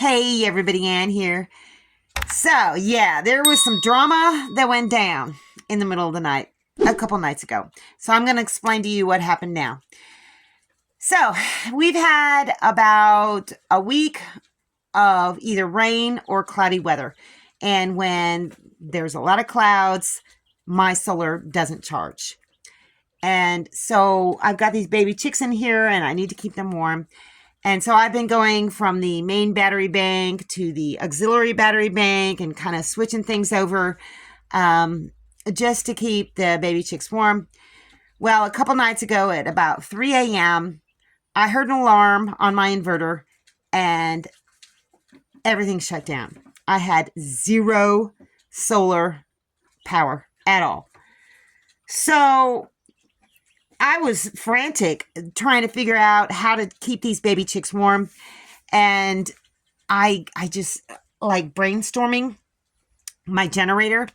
Hey everybody, Ann here. So yeah, there was some drama that went down in the middle of the night a couple nights ago. So I'm going to explain to you what happened now. So we've had about a week of either rain or cloudy weather. And when there's a lot of clouds, my solar doesn't charge. And so I've got these baby chicks in here and I need to keep them warm. And so I've been going from the main battery bank to the auxiliary battery bank and kind of switching things over just to keep the baby chicks warm. Well, a couple nights ago at about 3 a.m., I heard an alarm on my inverter and everything shut down. I had zero solar power at all. So I was frantic trying to figure out how to keep these baby chicks warm. And I just like brainstorming my generator.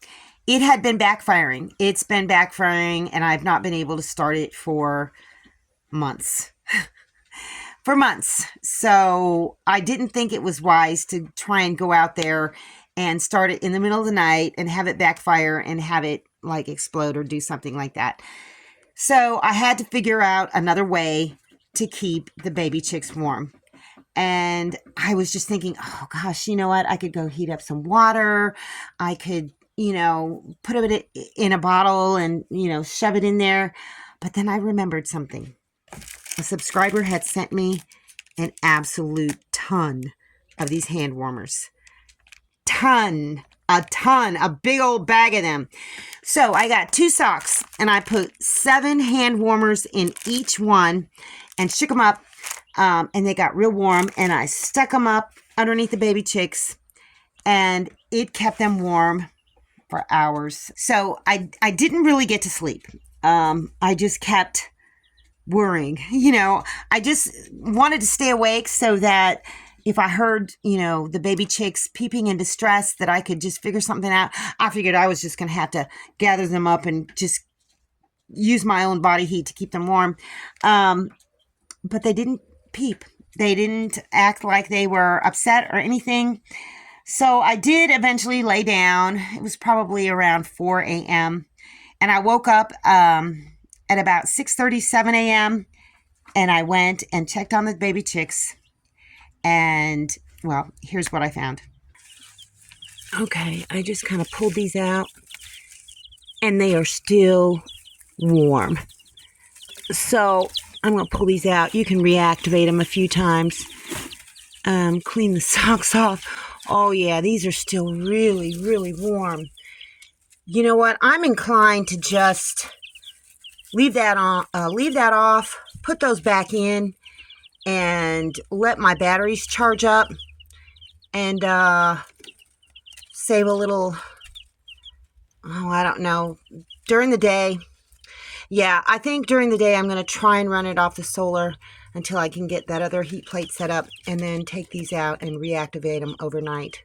It had been backfiring. It's been backfiring and I've not been able to start it for months. For months. So I didn't think it was wise to try and go out there and start it in the middle of the night and have it backfire and have it like explode or do something like that. So I had to figure out another way to keep the baby chicks warm. And I was just thinking, oh gosh, you know what? I could go heat up some water. I could, put it in a bottle and, shove it in there. But then I remembered something. A subscriber had sent me an absolute ton of these hand warmers. A big old bag of them. So I got 2 socks and I put 7 hand warmers in each one and shook them up. And they got real warm and I stuck them up underneath the baby chicks and it kept them warm for hours. So I didn't really get to sleep. I just kept worrying. I just wanted to stay awake so that if I heard, the baby chicks peeping in distress, that I could just figure something out. I figured I was just going to have to gather them up and just use my own body heat to keep them warm. But they didn't peep. They didn't act like they were upset or anything. So I did eventually lay down. It was probably around 4 a.m. And I woke up at about 6:37 a.m. And I went and checked on the baby chicks. And, well, here's what I found. Okay, I just kind of pulled these out. And they are still warm. So I'm going to pull these out. You can reactivate them a few times. Clean the socks off. Oh, yeah, these are still really, really warm. You know what? I'm inclined to just leave that off, put those back in, and let my batteries charge up and save a little, I don't know, during the day. Yeah, I think during the day I'm going to try and run it off the solar until I can get that other heat plate set up and then take these out and reactivate them overnight.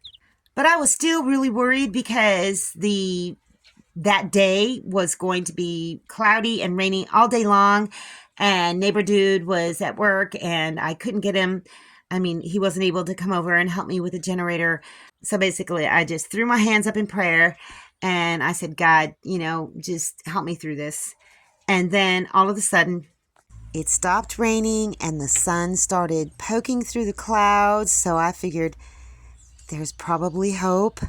But I was still really worried because that day was going to be cloudy and rainy all day long, and neighbor dude was at work and I couldn't get him. I mean, he wasn't able to come over and help me with the generator. So basically, I just threw my hands up in prayer and I said, God, just help me through this. And then all of a sudden, it stopped raining and the sun started poking through the clouds. So I figured there's probably hope.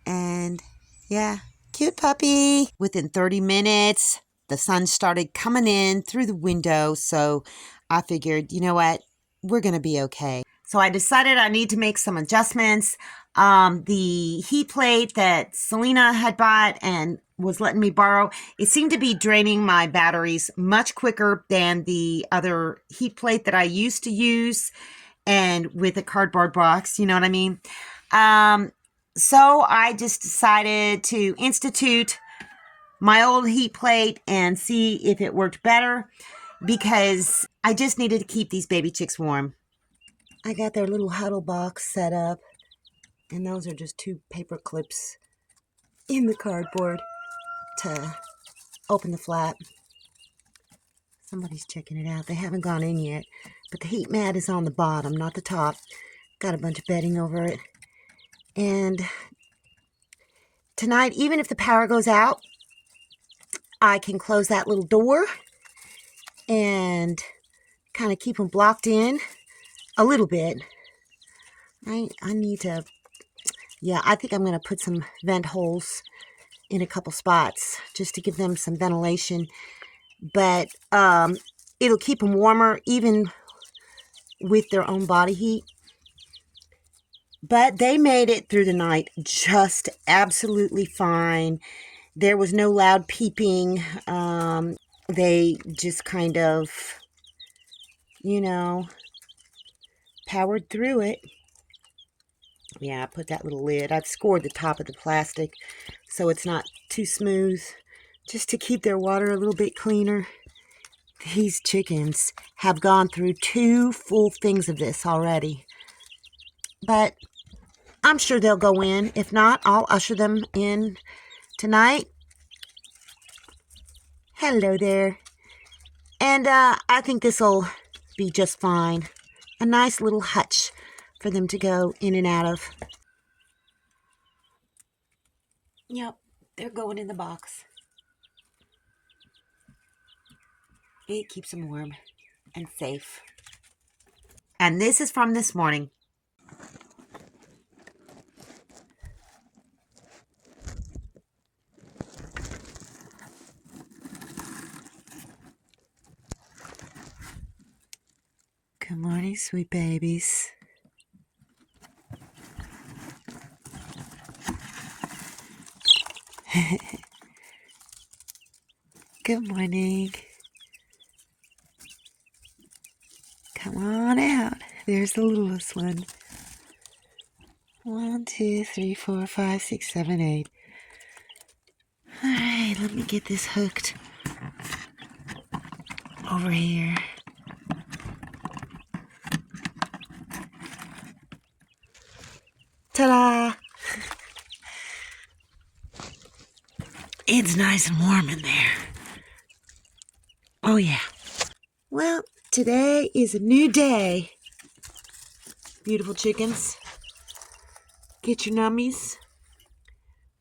And yeah, cute puppy. Within 30 minutes, the sun started coming in through the window. So I figured, you know what? We're going to be okay. So I decided I need to make some adjustments. The heat plate that Selena had bought and was letting me borrow, it seemed to be draining my batteries much quicker than the other heat plate that I used to use, and with a cardboard box, you know what I mean? So I just decided to institute my old heat plate and see if it worked better, because I just needed to keep these baby chicks warm. I got their little huddle box set up, and those are just 2 paper clips in the cardboard to open the flap. Somebody's checking it out. They haven't gone in yet, but the heat mat is on the bottom, not the top. Got a bunch of bedding over it. And tonight, even if the power goes out, I can close that little door and kind of keep them blocked in a little bit. I need to, yeah, I think I'm going to put some vent holes in a couple spots just to give them some ventilation. But it'll keep them warmer even with their own body heat. But they made it through the night just absolutely fine. There was no loud peeping. They just kind of, you know, powered through it. Yeah, I put that little lid. I've scored the top of the plastic so it's not too smooth, just to keep their water a little bit cleaner. These chickens have gone through 2 full things of this already. But I'm sure they'll go in. If not, I'll usher them in tonight. Hello there. And I think this will be just fine. A nice little hutch for them to go in and out of. Yep, they're going in the box. It keeps them warm and safe. And this is from this morning. Good morning, sweet babies. Good morning. Come on out. There's the littlest one. 1, 2, 3, 4, 5, 6, 7, 8. All right, let me get this hooked over here. Ta-da! It's nice and warm in there. Oh, yeah. Well, today is a new day. Beautiful chickens. Get your nummies.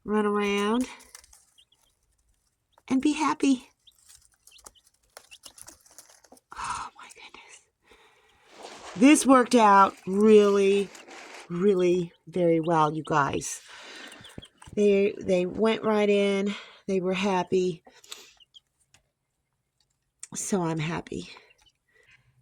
Run around. And be happy. Oh, my goodness. This worked out really, really very well, you guys. They went right in. They were happy. So I'm happy.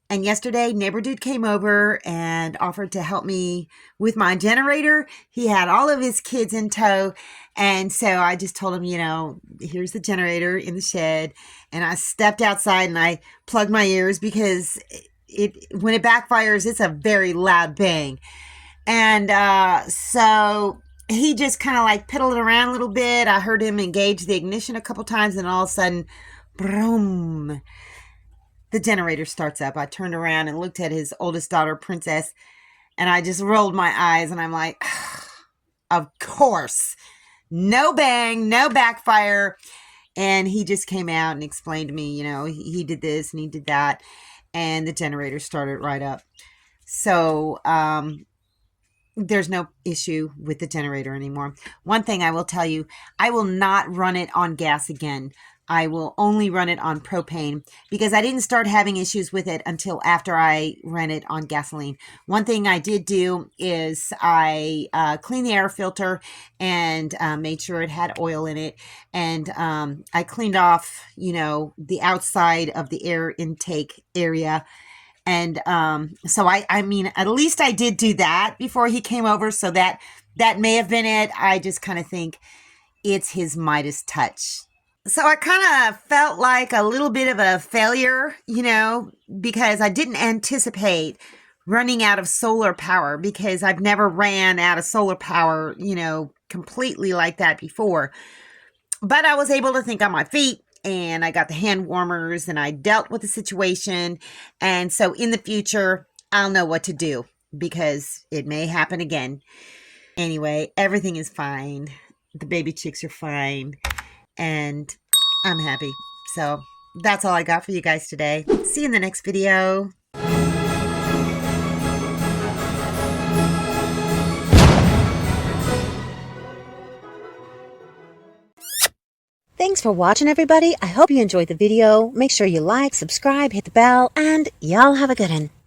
And yesterday, neighbor dude came over and offered to help me with my generator. He had all of his kids in tow. And so I just told him, you know, here's the generator in the shed. And I stepped outside and I plugged my ears because when it backfires, it's a very loud bang. And so he just kind of like piddled around a little bit. I heard him engage the ignition a couple times, and all of a sudden, boom, the generator starts up. I turned around and looked at his oldest daughter, Princess, and I just rolled my eyes, and I'm like, of course, no bang, no backfire. And he just came out and explained to me, you know, he did this and he did that, and the generator started right up. So, there's no issue with the generator anymore. One thing I will tell you, I will not run it on gas again. I will only run it on propane because I didn't start having issues with it until after I ran it on gasoline. One thing I did do is I cleaned the air filter and made sure it had oil in it. And I cleaned off, you know, the outside of the air intake area. And so I mean, at least I did do that before he came over. So that may have been it. I just kind of think it's his Midas touch. So I kind of felt like a little bit of a failure, you know, because I didn't anticipate running out of solar power because I've never ran out of solar power, you know, completely like that before. But I was able to think on my feet. And I got the hand warmers and I dealt with the situation. And so in the future, I'll know what to do because it may happen again. Anyway, everything is fine. The baby chicks are fine. And I'm happy. So that's all I got for you guys today. See you in the next video. Thanks for watching, everybody. I hope you enjoyed the video. Make sure you like, subscribe, hit the bell, and y'all have a good one.